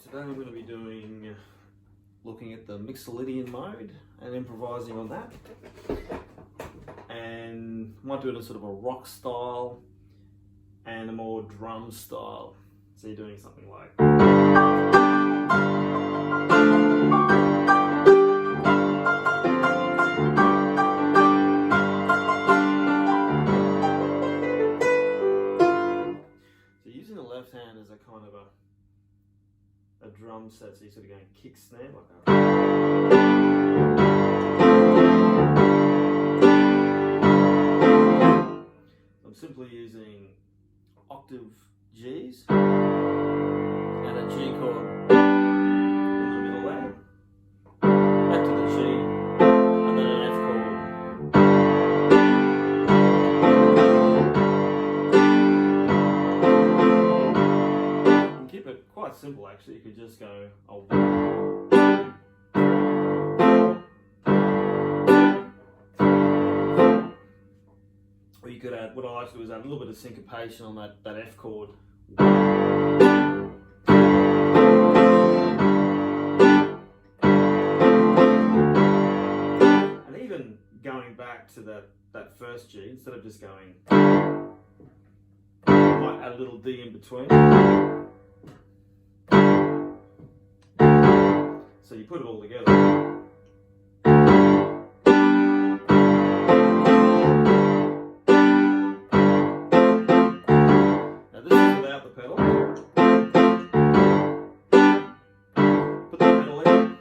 Today I'm going to be looking at the Mixolydian mode and improvising on that, and might do it in sort of a rock style and a more drum style. So you're doing something like so using the left hand as a kind of a drum set, so you're sort of going kick snare like that. I'm simply using octave Gs and a G chord in the middle there, back to the G, and then an F chord. And keep it quite simple actually. You could just go or you could add, what I like to do is add a little bit of syncopation on that F chord. And even going back to that first G, instead of just going, I might add a little D in between. So you put it all together. Now this is without the pedal. Put the pedal in.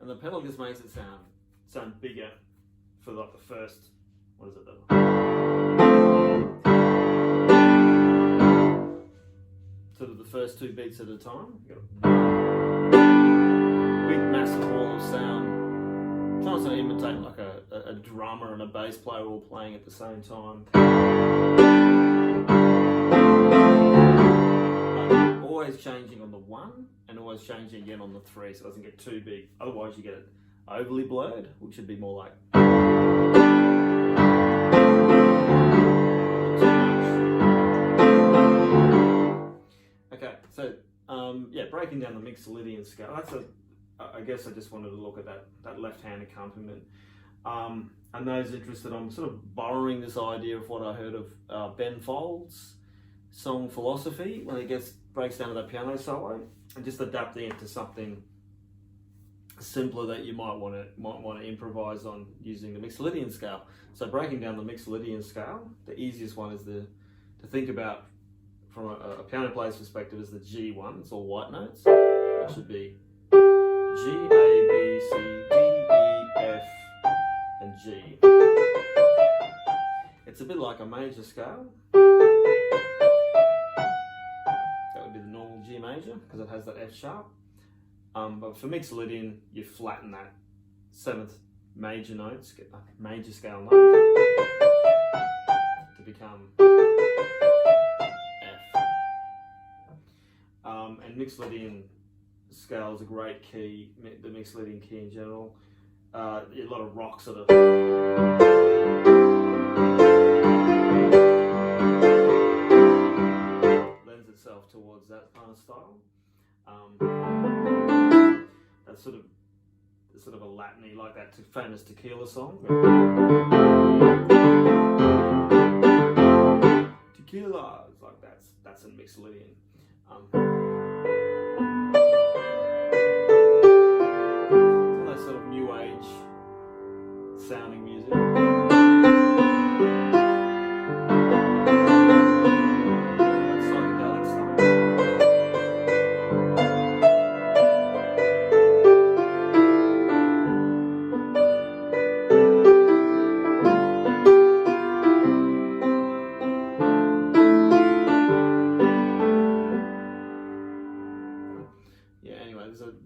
And the pedal just makes it sound bigger for like the first, what is it though? Sort of the first two beats at a time. You've got a big massive wall of sound. Trying to imitate like a drummer and a bass player all playing at the same time. Always changing on the 1 and always changing again on the 3 so it doesn't get too big. Otherwise you get it overly blurred, which should be more like So, yeah, breaking down the Mixolydian scale, I guess I just wanted to look at that left-hand accompaniment. And those interested, I'm sort of borrowing this idea of what I heard of Ben Folds' song Philosophy, when it breaks down to that piano solo, and just adapting it to something simpler that you might want to improvise on using the Mixolydian scale. So breaking down the Mixolydian scale, the easiest one is to think about from a piano player's perspective is the G1. It's all white notes. That should be G, A, B, C, D, E, F, and G. It's a bit like a major scale. That would be the normal G major because it has that F sharp. But for Mixolydian, you flatten that 7th major notes, get that major scale note to become and Mixolydian scale is a great key, the Mixolydian key in general. A lot of rock sort of lends itself towards that kind of style. That's sort of a Latin-y, like that famous Tequila song. Tequila, it's like that's in Mixolydian. Some of that sort of new age sounding music. That psychedelic stuff.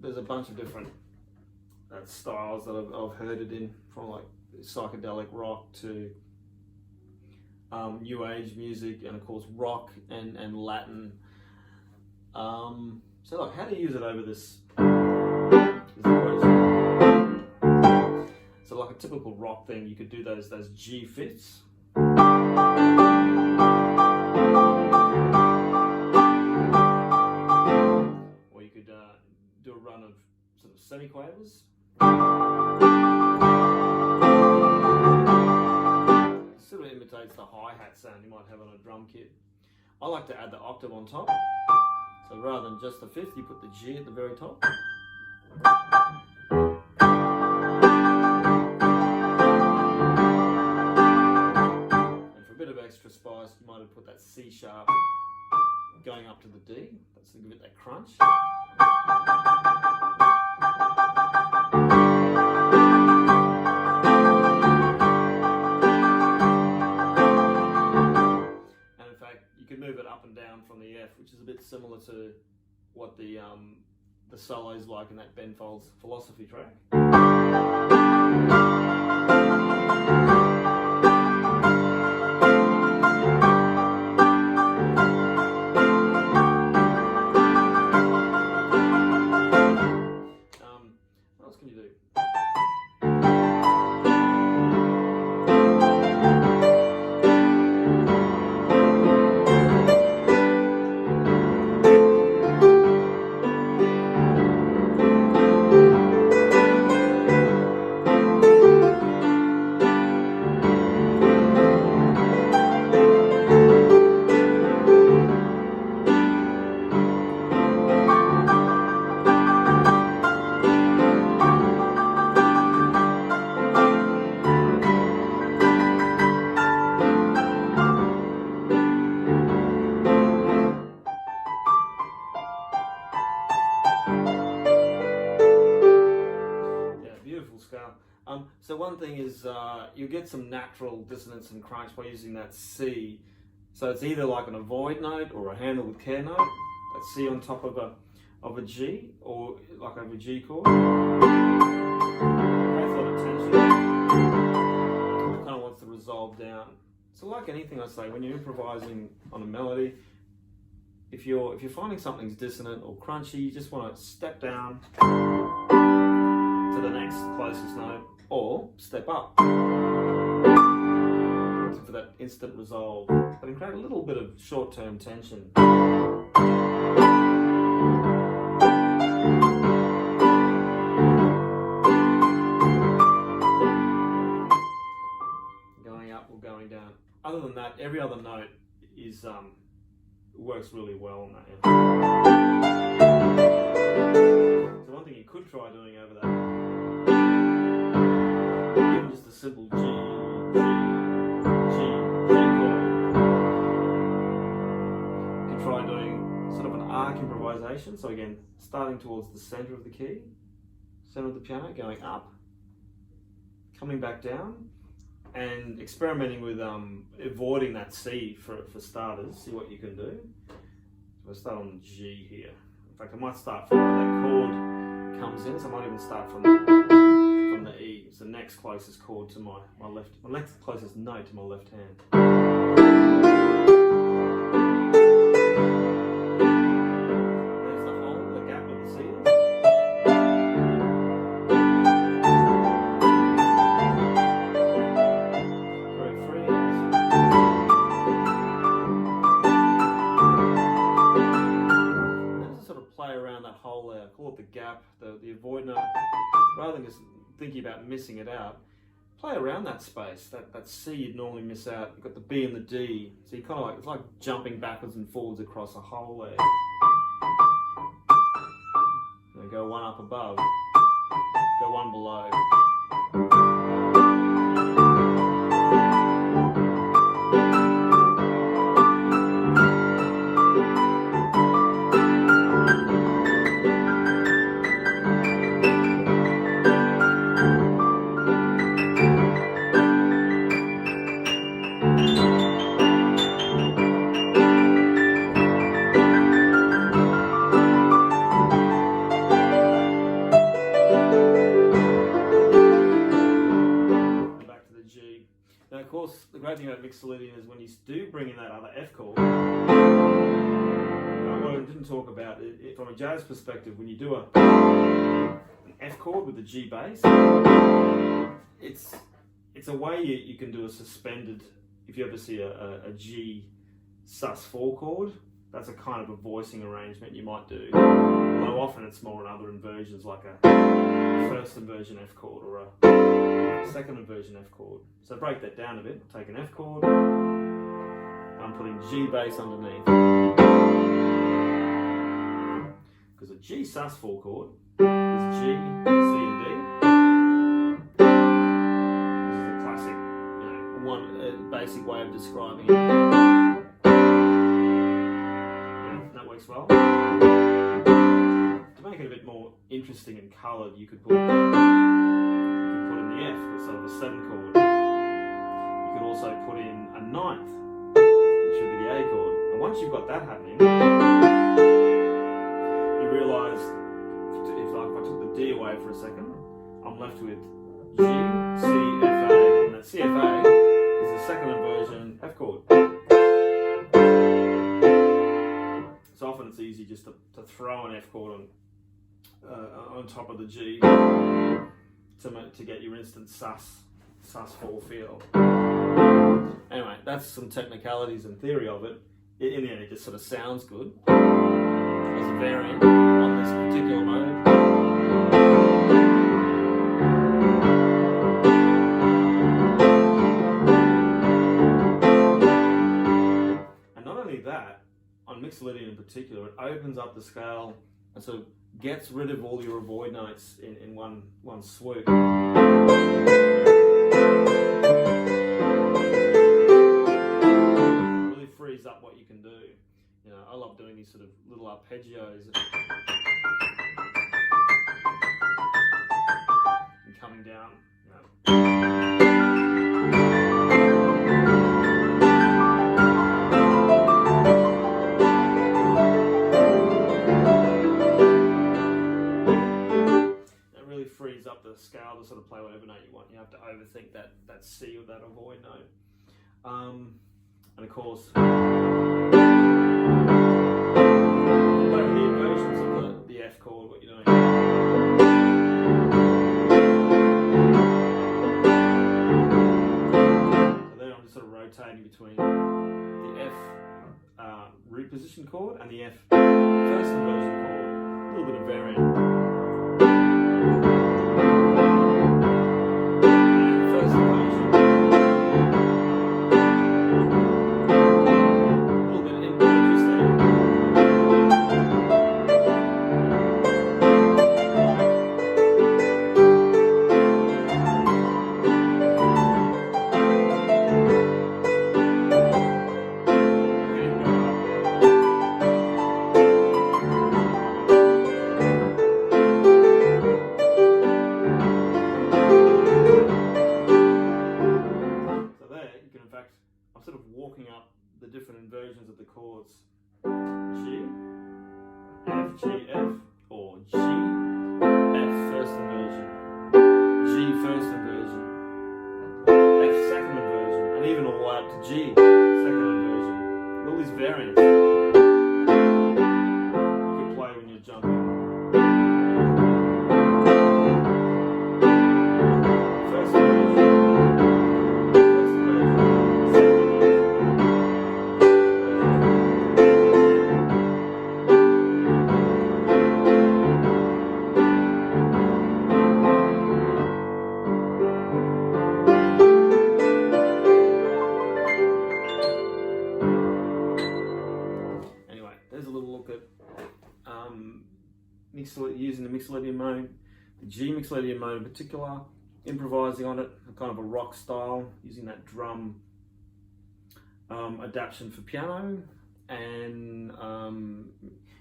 There's a bunch of different styles that I've heard it in, from like psychedelic rock to new age music, and of course rock and Latin. So like, how to use it over this equation. So like a typical rock thing, you could do those G fifths. imitates the hi-hat sound you might have on a drum kit. I like to add the octave on top. So rather than just the fifth, you put the G at the very top. And for a bit of extra spice, you might have put that C sharp going up to the D. That's to give it that crunch. And in fact, you can move it up and down from the F, which is a bit similar to what the solo's like in that Ben Folds Philosophy track. What else can you do? So one thing is you get some natural dissonance and crunch by using that C. So it's either like an avoid note or a handle with care note. That C on top of a G, or like over a G chord. Creates a lot of tension. It kind of wants to resolve down. So like anything I say, when you're improvising on a melody, if you're finding something's dissonant or crunchy, you just want to step down to the next closest note, or step up for that instant resolve, but can create a little bit of short-term tension. Going up or going down. Other than that, every other note is works really well on that end. So one thing you could try doing over that, even just a simple G chord. You can try doing sort of an arc improvisation. So again, starting towards the center of the key, center of the piano, going up, coming back down, and experimenting with avoiding that C for starters. See what you can do. So we'll start on the G here. In fact, I might start from where that chord comes in, so I might even start from the E. It's the next closest chord to my left, my next closest note to my left hand. There's the hole, the gap of the C. Very free. And just sort of play around that hole there. Call it the gap, the avoid note. Rather than just thinking about missing it out, play around that space, that C you'd normally miss out. You've got the B and the D, so you kind of it's like jumping backwards and forwards across a hole there. And go one up above, go one below. The great thing about Mixolydian is when you do bring in that other F chord, what I didn't talk about, from a jazz perspective, when you do an F chord with the G bass, it's a way you can do a suspended, if you ever see a G sus4 chord, that's a kind of a voicing arrangement you might do. Although often it's more in other inversions, like a first inversion F chord or a second inversion F chord. So break that down a bit. Take an F chord, I'm putting G bass underneath. Because a G sus4 chord is G, C and D. This is a classic, basic way of describing it. That works well. To make it a bit more interesting and coloured, you could put in the F, that's sort of a 7 chord. You could also put in a ninth, which would be the A chord. And once you've got that happening, you realise, if I took the D away for a second, I'm left with G, C, F, A, and that C, F, A is the second inversion F chord. So often it's easy just to throw an F chord on top of the G to get your instant sus4 feel. Anyway, that's some technicalities and theory of it. In the end, it just sort of sounds good as a variant on this particular mode. And not only that, on Mixolydian in particular, it opens up the scale and sort of gets rid of all your avoid notes in one swoop. Really frees up what you can do. I love doing these sort of little arpeggios and coming down. Frees up the scale to sort of play whatever note you want. You have to overthink that C or that avoid note. And of course, play with the inversions of the F chord, what you're doing. So then I'm just sort of rotating between the F root position chord and the F first inversion chord. A little bit of variant. I'm sort of walking up the different inversions of the chords. G, F, G, F, or G, F first inversion, G first inversion, F second inversion, and even all the way up to G second inversion. All these variants you can play when you're jumping. First inversion. There's a little look at using the Mixolydian mode, the G Mixolydian mode in particular, improvising on it, kind of a rock style, using that drum adaptation for piano, and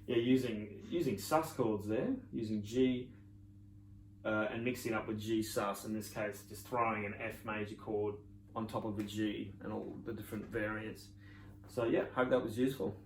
using sus chords there, using G and mixing up with G sus. In this case, just throwing an F major chord on top of a G and all the different variants. So yeah, hope that was useful.